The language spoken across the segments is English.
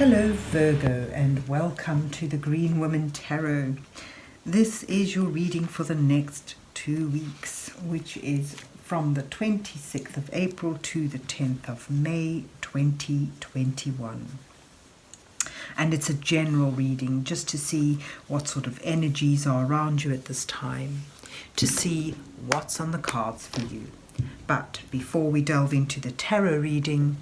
Hello Virgo, and welcome to the Green Woman Tarot. This is your reading for the next 2 weeks, which is from the 26th of April to the 10th of May 2021. And it's a general reading just to see what sort of energies are around you at this time, to see what's on the cards for you. But before we delve into the tarot reading,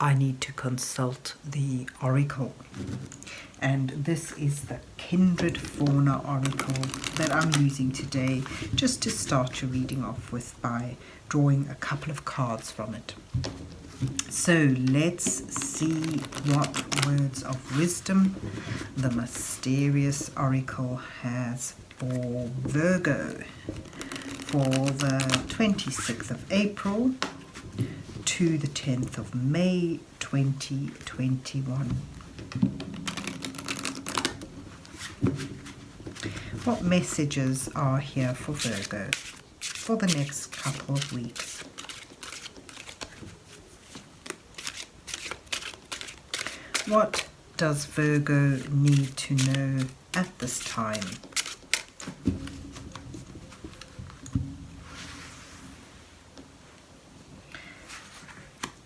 I need to consult the oracle. And this is the Kindred Fauna oracle that I'm using today, just to start your reading off with by drawing a couple of cards from it. So let's see what words of wisdom the mysterious oracle has for Virgo for the 26th of April to the 10th of May 2021. What messages are here for Virgo for the next couple of weeks? What does Virgo need to know at this time?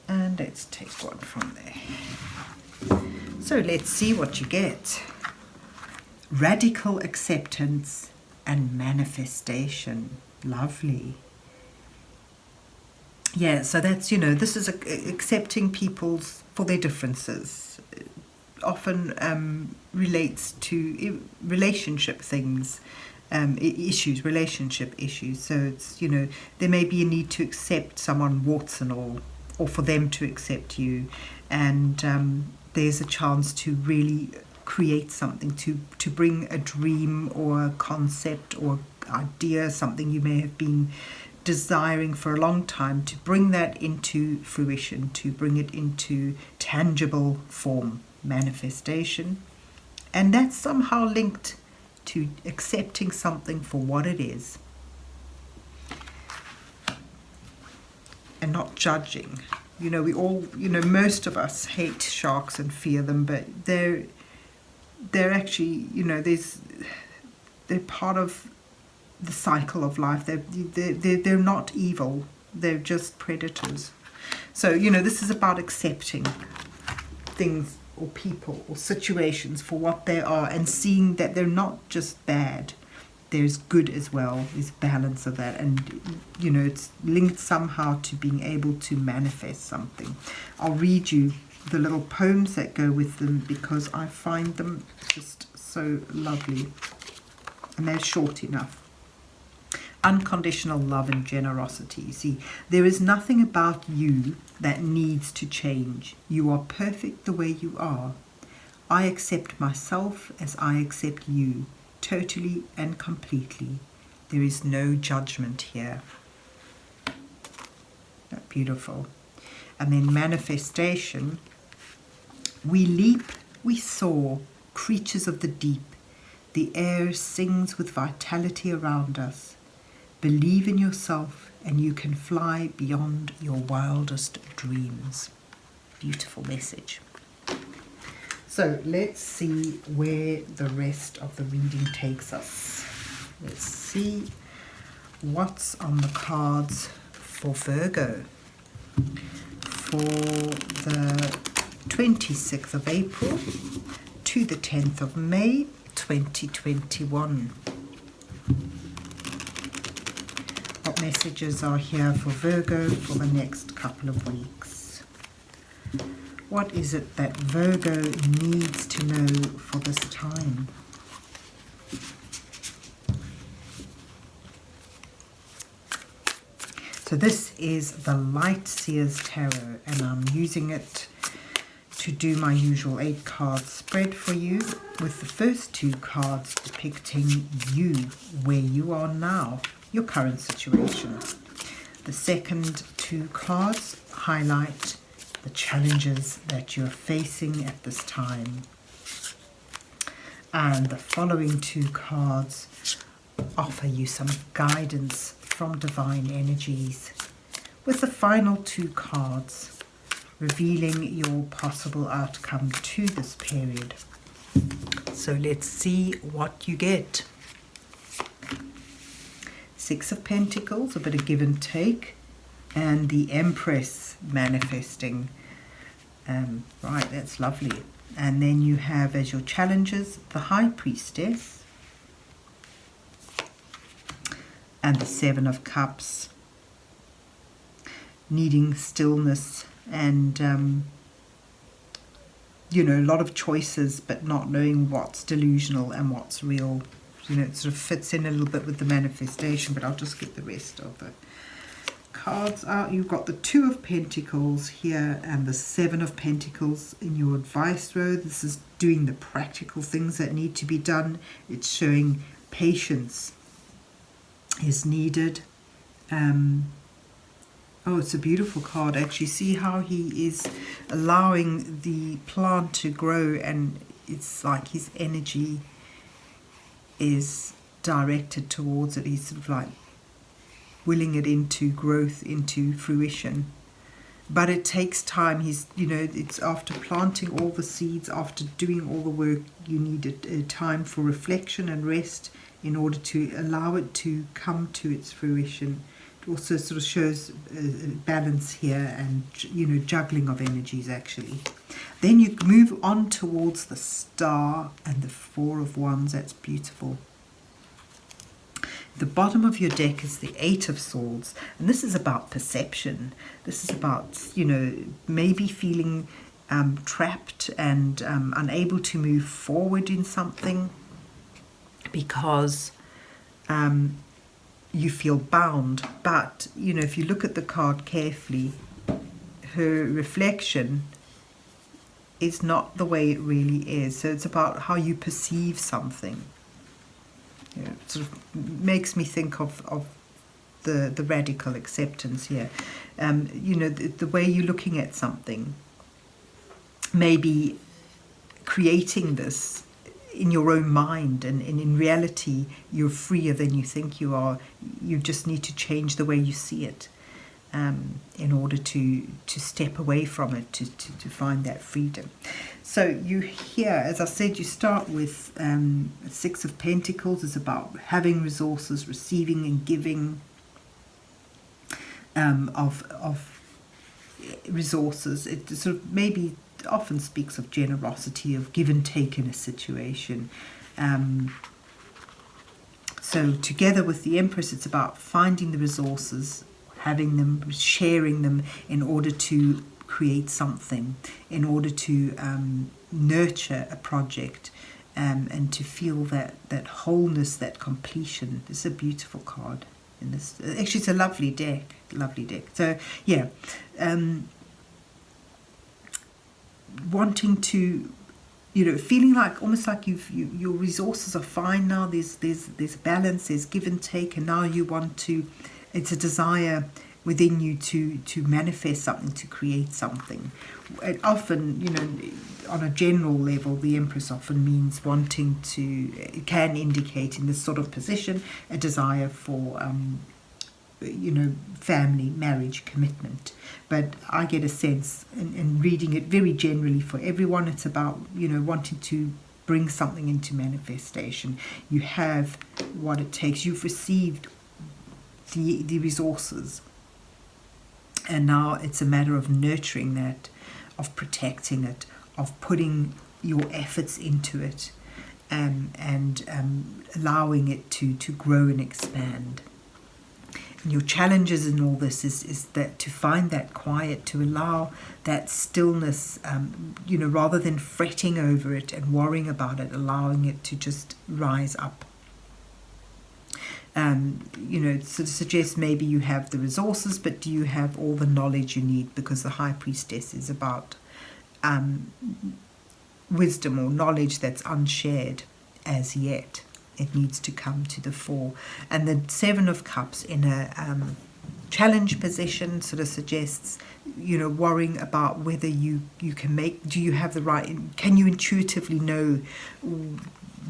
And let's take one from there. So let's see what you get. Radical acceptance and manifestation. Lovely. Yeah, so that's, this is accepting people for their differences. Often relates to relationship things, relationship issues. So it's, there may be a need to accept someone warts and all, or for them to accept you, and there's a chance to really create something, to bring a dream or a concept or idea, something you may have been desiring for a long time, to bring that into fruition, to bring it into tangible form, manifestation. And that's somehow linked to accepting something for what it is and not judging. We all, most of us hate sharks and fear them, but they're actually, they're part of the cycle of life. They're not evil. They're just predators. So, this is about accepting things or people or situations for what they are, and seeing that they're not just bad. There's good as well. There's balance of that, and it's linked somehow to being able to manifest something. I'll read you the little poems that go with them because I find them just so lovely, and they're short enough. Unconditional love and generosity. See, there is nothing about you that needs to change. You are perfect the way you are. I accept myself as I accept you, totally and completely. There is no judgment here. Beautiful. And then manifestation. We leap, we soar, creatures of the deep. The air sings with vitality around us. Believe in yourself and you can fly beyond your wildest dreams. Beautiful message. So let's see where the rest of the reading takes us. Let's see what's on the cards for Virgo for the 26th of April to the 10th of May 2021. What messages are here for Virgo for the next couple of weeks? What is it that Virgo needs to know for this time? So this is the Light Seer's Tarot, and I'm using it to do my usual 8 card spread for you, with the first 2 cards depicting you, where you are now, your current situation. The second 2 cards highlight the challenges that you're facing at this time. And the following 2 cards offer you some guidance from divine energies, with the final 2 cards revealing your possible outcome to this period. So let's see what you get. Six of Pentacles, a bit of give and take, and the Empress manifesting. Right, that's lovely. And then you have as your challenges the High Priestess and the Seven of Cups, needing stillness and you know, a lot of choices but not knowing what's delusional and what's real. You know, it sort of fits in a little bit with the manifestation, but I'll just get the rest of the cards out. You've got the Two of Pentacles here and the Seven of Pentacles in your advice row. This is doing the practical things that need to be done. It's showing patience is needed. Oh, it's a beautiful card. Actually, see how he is allowing the plant to grow, and it's like his energy is directed towards it. He's sort of like willing it into growth, into fruition. But it takes time. He's, you know, it's after planting all the seeds, after doing all the work, you need a time for reflection and rest in order to allow it to come to its fruition. It also sort of shows balance here and, you know, juggling of energies actually. Then you move on towards the Star and the Four of Wands. That's beautiful. The bottom of your deck is the Eight of Swords, and this is about perception. This is about, you know, maybe feeling trapped and unable to move forward in something because you feel bound. But, you know, if you look at the card carefully, her reflection is not the way it really is. So it's about how you perceive something. You know, it sort of makes me think of the radical acceptance here. You know, the way you're looking at something, maybe creating this in your own mind, and in reality you're freer than you think you are. You just need to change the way you see it in order to step away from it, to find that freedom. So you here, as I said, you start with Six of Pentacles is about having resources, receiving and giving of resources. It sort of maybe often speaks of generosity, of give and take in a situation. So together with the Empress, it's about finding the resources, having them, sharing them in order to create something, in order to nurture a project, and to feel that wholeness, that completion. This is a beautiful card. In this, actually, it's a lovely deck. So yeah, wanting to, you know, feeling like almost like your resources are fine now. There's balance, there's give and take, and now you want to. It's a desire within you to manifest something, to create something. And often, you know, on a general level, the Empress often means wanting to. It can indicate in this sort of position a desire for, you know, family, marriage, commitment. But I get a sense, in reading it very generally for everyone, it's about, you know, wanting to bring something into manifestation. You have what it takes. You've received the resources, and now it's a matter of nurturing that, of protecting it, of putting your efforts into it, and allowing it to grow and expand. And your challenges in all this is that to find that quiet, to allow that stillness, you know, rather than fretting over it and worrying about it, allowing it to just rise up. You know, it sort of suggests maybe you have the resources, but do you have all the knowledge you need? Because the High Priestess is about wisdom or knowledge that's unshared as yet. It needs to come to the fore. And the Seven of Cups in a challenge position sort of suggests, you know, worrying about whether you can make, do you have the right, can you intuitively know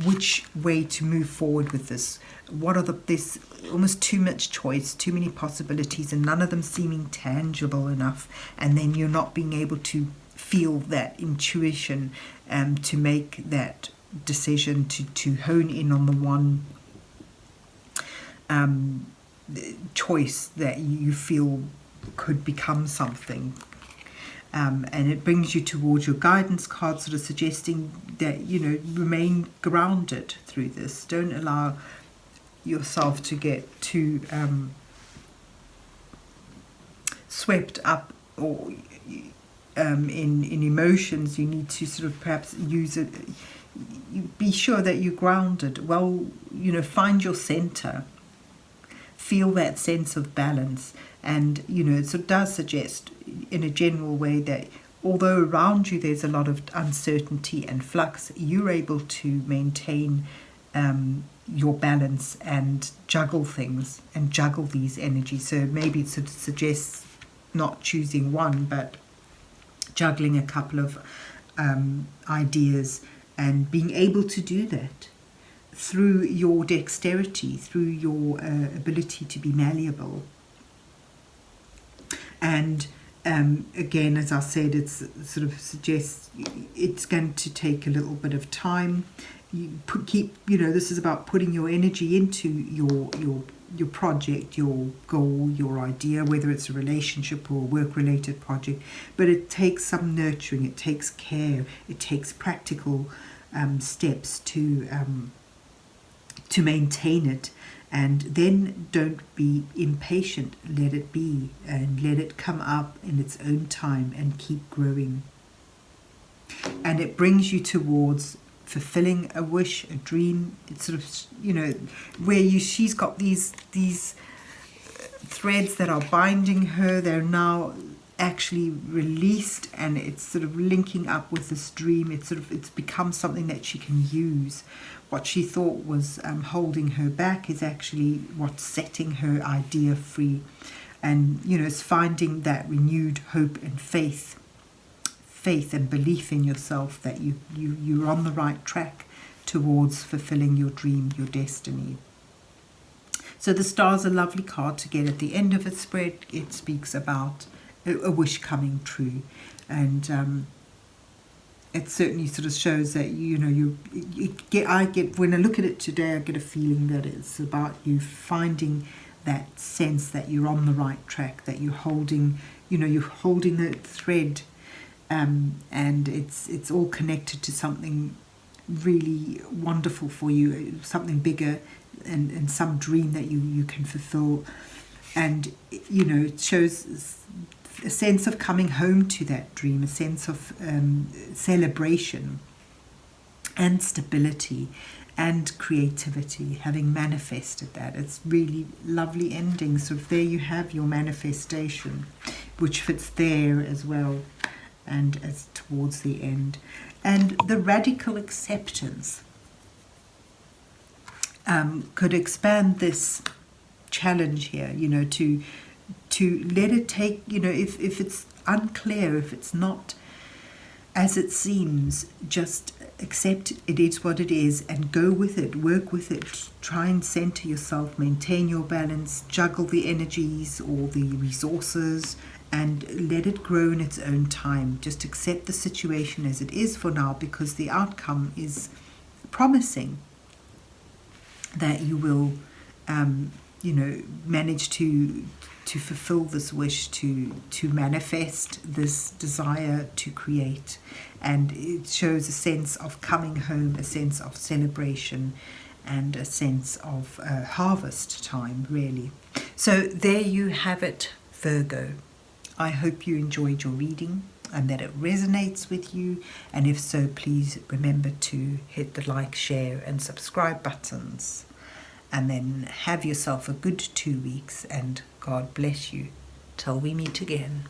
which way to move forward with this? there's almost too much choice, too many possibilities, and none of them seeming tangible enough, and then you're not being able to feel that intuition to make that decision, to hone in on the one choice that you feel could become something. And it brings you towards your guidance card, sort of suggesting that, remain grounded through this. Don't allow yourself to get too swept up or in emotions. You need to sort of perhaps use it. Be sure that you're grounded. Well, find your center. Feel that sense of balance. And, it sort of does suggest in a general way that although around you there's a lot of uncertainty and flux, you're able to maintain your balance and juggle things and juggle these energies. So maybe it sort of suggests not choosing one, but juggling a couple of ideas and being able to do that through your dexterity, through your ability to be malleable. And again, as I said, it's sort of suggests it's going to take a little bit of time. This is about putting your energy into your project, your goal, your idea, whether it's a relationship or a work-related project. But it takes some nurturing, it takes care, it takes practical steps to maintain it. And then don't be impatient. Let it be and let it come up in its own time and keep growing. And it brings you towards fulfilling a wish, a dream. It's sort of, where she's got these threads that are binding her. They're now actually released, and it's sort of linking up with this dream. It's become something that she can use. What she thought was holding her back is actually what's setting her idea free. And, it's finding that renewed hope and faith and belief in yourself that you're on the right track towards fulfilling your dream, your destiny. So the star's a lovely card to get at the end of a spread. It speaks about a wish coming true. And it certainly sort of shows that, when I look at it today, I get a feeling that it's about you finding that sense that you're on the right track, that you're holding the thread, and it's all connected to something really wonderful for you, something bigger, and some dream that you can fulfill. And, it shows a sense of coming home to that dream, a sense of celebration and stability and creativity, having manifested that. It's really lovely ending. So there you have your manifestation, which fits there as well, and as towards the end. And the radical acceptance could expand this challenge here, to let it take, if it's unclear, if it's not as it seems, just accept it is what it is and go with it, work with it, try and center yourself, maintain your balance, juggle the energies or the resources, and let it grow in its own time. Just accept the situation as it is for now, because the outcome is promising that you will manage to fulfill this wish, to manifest this desire to create. And it shows a sense of coming home, a sense of celebration, and a sense of harvest time, really. So there you have it, Virgo. I hope you enjoyed your reading and that it resonates with you. And if so, please remember to hit the like, share and subscribe buttons. And then have yourself a good 2 weeks, and God bless you till we meet again.